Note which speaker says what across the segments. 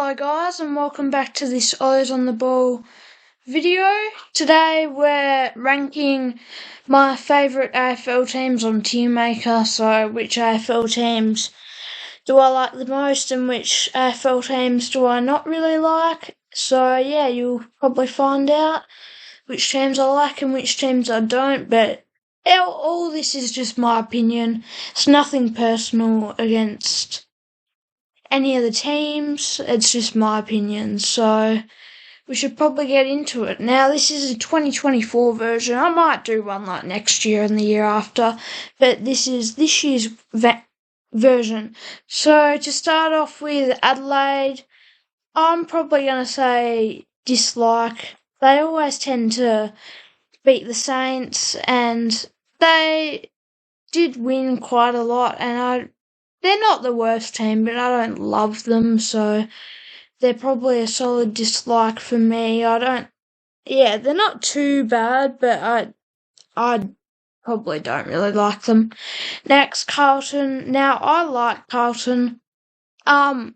Speaker 1: Hello guys and welcome back to this O's on the Ball video. Today we're ranking my favourite AFL teams on Tier Maker, so which AFL teams do I like the most and which AFL teams do I not really like. So yeah, you'll probably find out which teams I like and which teams I don't, but all this is just my opinion. It's nothing personal against any of the teams, it's just my opinion, so we should probably get into it. Now, this is a 2024 version. I might do one like next year and the year after, but this is this year's version. So, to start off with Adelaide, I'm probably going to say dislike. They always tend to beat the Saints, and they did win quite a lot, and they're not the worst team, but I don't love them, so they're probably a solid dislike for me. They're not too bad, but I probably don't really like them. Next, Carlton. Now, I like Carlton. I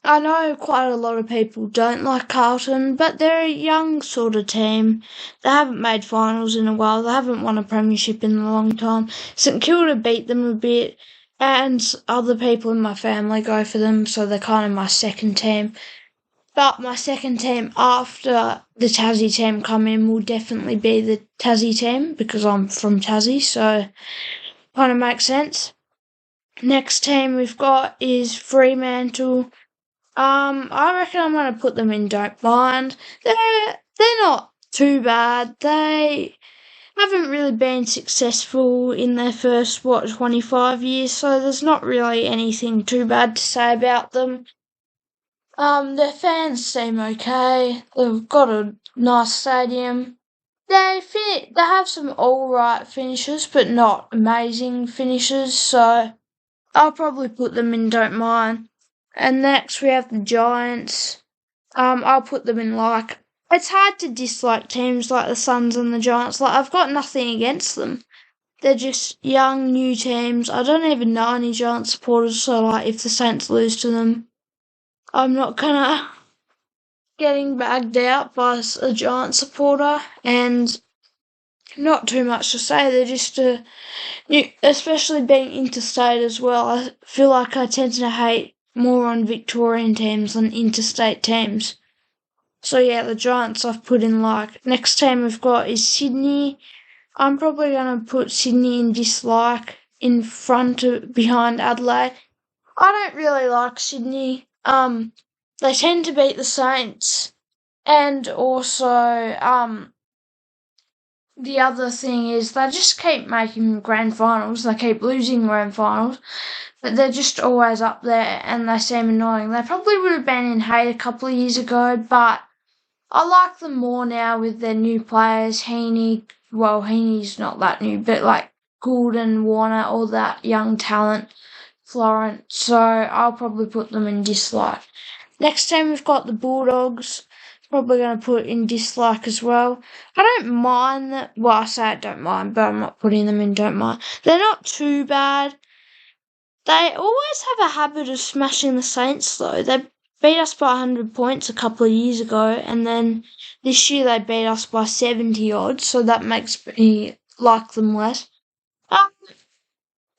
Speaker 1: know quite a lot of people don't like Carlton, but they're a young sort of team. They haven't made finals in a while. They haven't won a premiership in a long time. St Kilda beat them a bit, and other people in my family go for them, so they're kind of my second team. But my second team after the Tassie team come in will definitely be the Tassie team, because I'm from Tassie, so kind of makes sense. Next team we've got is Fremantle. I reckon I'm going to put them in don't mind. They're not too bad. They haven't really been successful in their first, 25 years, so there's not really anything too bad to say about them. Their fans seem okay. They've got a nice stadium. They have some alright finishes, but not amazing finishes, so I'll probably put them in don't mind. And next we have the Giants. I'll put them in like... It's hard to dislike teams like the Suns and the Giants. Like, I've got nothing against them. They're just young, new teams. I don't even know any Giants supporters, so like if the Saints lose to them, I'm not gonna getting bagged out by a Giant supporter, and not too much to say. They're just especially being interstate as well. I feel like I tend to hate more on Victorian teams than interstate teams. So yeah, the Giants I've put in like. Next team we've got is Sydney. I'm probably going to put Sydney in dislike behind Adelaide. I don't really like Sydney. They tend to beat the Saints, and also, the other thing is they just keep making grand finals. They keep losing grand finals, but they're just always up there, and they seem annoying. They probably would have been in hate a couple of years ago, but I like them more now with their new players. Heaney's not that new, but like Goulden, Warner, all that young talent, Florent. So I'll probably put them in dislike. Next team we've got the Bulldogs. Probably going to put in dislike as well. I don't mind that. Well, I say I don't mind, but I'm not putting them in don't mind. They're not too bad. They always have a habit of smashing the Saints, though. They beat us by 100 points a couple of years ago, and then this year they beat us by 70 odd, so that makes me like them less.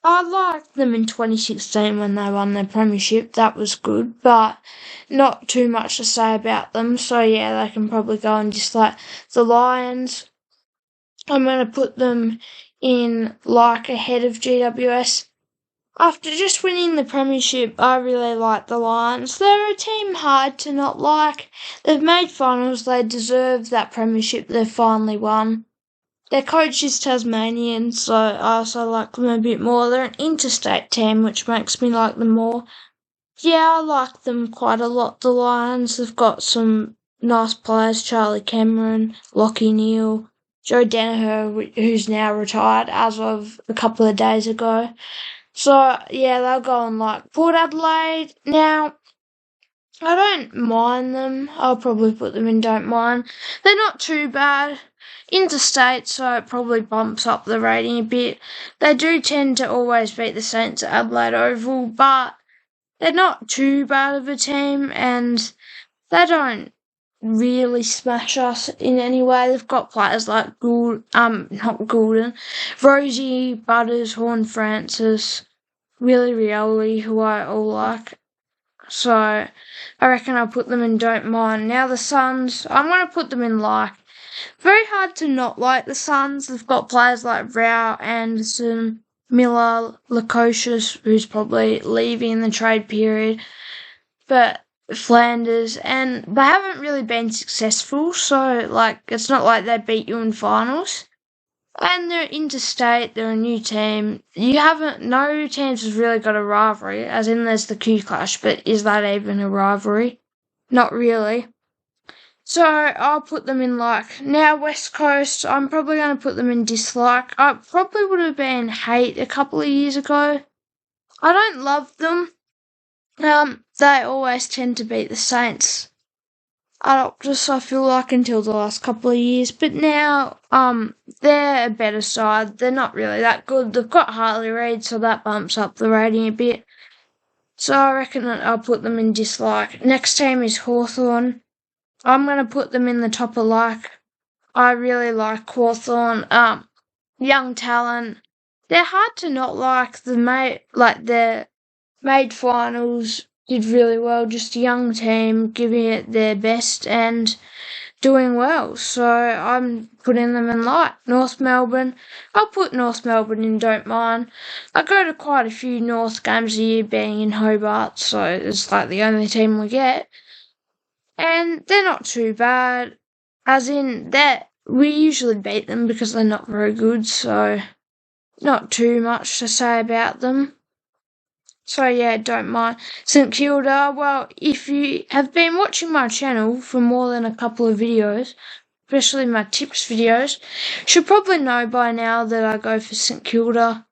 Speaker 1: I liked them in 2016 when they won their premiership. That was good, but not too much to say about them. So yeah, they can probably go and dislike. The Lions, I'm going to put them in like ahead of GWS. After just winning the premiership, I really like the Lions. They're a team hard to not like. They've made finals. They deserve that premiership they've finally won. Their coach is Tasmanian, so I also like them a bit more. They're an interstate team, which makes me like them more. Yeah, I like them quite a lot, the Lions. They've got some nice players, Charlie Cameron, Lachie Neale, Joe Danaher, who's now retired as of a couple of days ago. So, yeah, they'll go on like Port Adelaide. Now, I don't mind them. I'll probably put them in don't mind. They're not too bad. Interstate, so it probably bumps up the rating a bit. They do tend to always beat the Saints at Adelaide Oval, but they're not too bad of a team, and they don't really smash us in any way. They've got players like not Goulden, Rosie, Butters, Horn Francis, Willie Rioli, who I all like. So I reckon I'll put them in don't mind. Now the Suns, I'm going to put them in like. Very hard to not like the Suns. They've got players like Rao, Anderson, Miller, Lukosius, who's probably leaving in the trade period, but Flanders, and they haven't really been successful, so like it's not like they beat you in finals. And they're interstate, they're a new team. No teams has really got a rivalry, as in there's the Q Clash, but is that even a rivalry? Not really. So I'll put them in like. Now West Coast, I'm probably going to put them in dislike. I probably would have been hate a couple of years ago. I don't love them. They always tend to beat the Saints Optus, I feel like, until the last couple of years. But now, they're a better side. They're not really that good. They've got Harley Reid, so that bumps up the rating a bit. So I reckon that I'll put them in dislike. Next team is Hawthorn. I'm going to put them in the top of like. I really like Hawthorn. Young talent. They're hard to not like. Their made finals, did really well. Just a young team giving it their best and doing well. So I'm putting them in light. North Melbourne, I'll put North Melbourne in don't mind. I go to quite a few North games a year being in Hobart, so it's like the only team we get. And they're not too bad, as in that we usually beat them because they're not very good, so not too much to say about them. So yeah, don't mind. St Kilda, well, if you have been watching my channel for more than a couple of videos, especially my tips videos, should probably know by now that I go for St Kilda.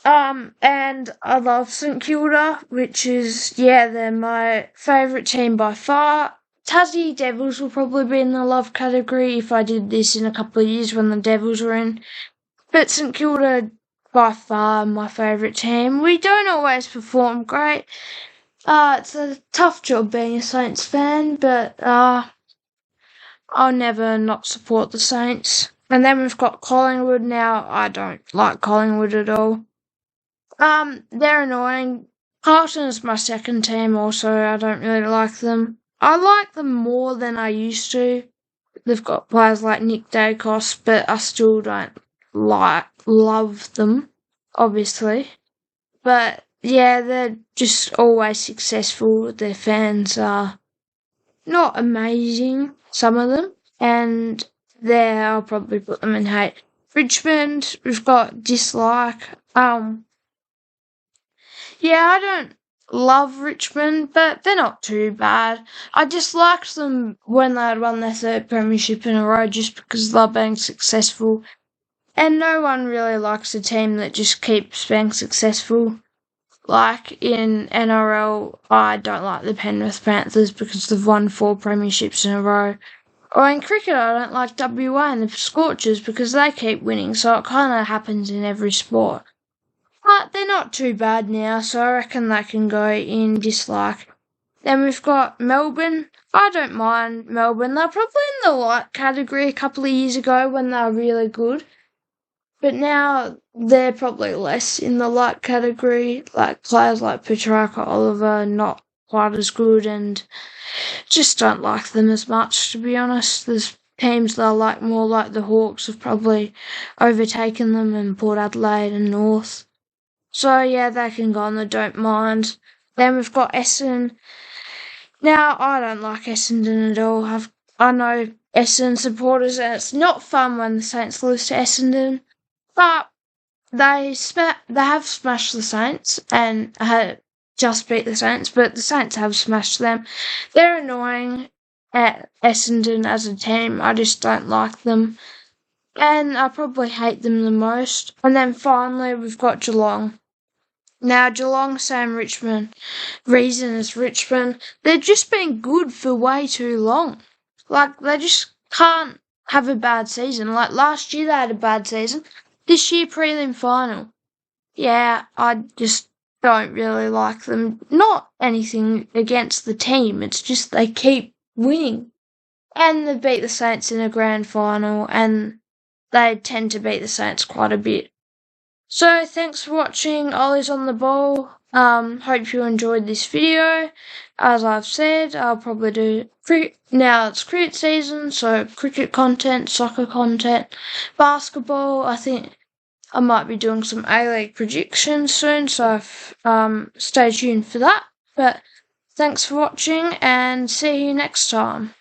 Speaker 1: And I love St Kilda, which is, they're my favourite team by far. Tassie Devils will probably be in the love category if I did this in a couple of years when the Devils were in. But St Kilda, by far, my favourite team. We don't always perform great. It's a tough job being a Saints fan, but I'll never not support the Saints. And then we've got Collingwood now. I don't like Collingwood at all. They're annoying. Carlton is my second team also. I don't really like them. I like them more than I used to. They've got players like Nick Dacos, but I still don't love them, obviously. But yeah, they're just always successful. Their fans are not amazing, some of them, and I'll probably put them in hate. Richmond, we've got dislike. I don't love Richmond, but they're not too bad. I disliked them when they had won their third premiership in a row just because they're being successful. And no one really likes a team that just keeps being successful. Like in NRL, I don't like the Penrith Panthers because they've won 4 premierships in a row. Or in cricket, I don't like WA and the Scorchers because they keep winning, so it kind of happens in every sport. But they're not too bad now, so I reckon they can go in dislike. Then we've got Melbourne. I don't mind Melbourne. They're probably in the light category a couple of years ago when they were really good. But now they're probably less in the light category. Like players like Petrarca, Oliver, not quite as good, and just don't like them as much, to be honest. There's teams that I like more, like the Hawks have probably overtaken them, and Port Adelaide and North. So yeah, they can go on the don't mind. Then we've got Essendon. Now, I don't like Essendon at all. I know Essendon supporters, and it's not fun when the Saints lose to Essendon. But they have smashed the Saints and just beat the Saints, but the Saints have smashed them. They're annoying at Essendon as a team. I just don't like them. And I probably hate them the most. And then finally, we've got Geelong. Now, Geelong, same Richmond. Reason is Richmond. They've just been good for way too long. Like, they just can't have a bad season. Like, last year they had a bad season. This year, prelim final. Yeah, I just don't really like them. Not anything against the team, it's just they keep winning. And they beat the Saints in a grand final, and they tend to beat the Saints quite a bit. So thanks for watching Ollie's on the Ball. Hope you enjoyed this video. As I've said, I'll probably do now it's cricket season, so cricket content, soccer content, basketball. I think I might be doing some A-League predictions soon, so stay tuned for that. But thanks for watching, and see you next time.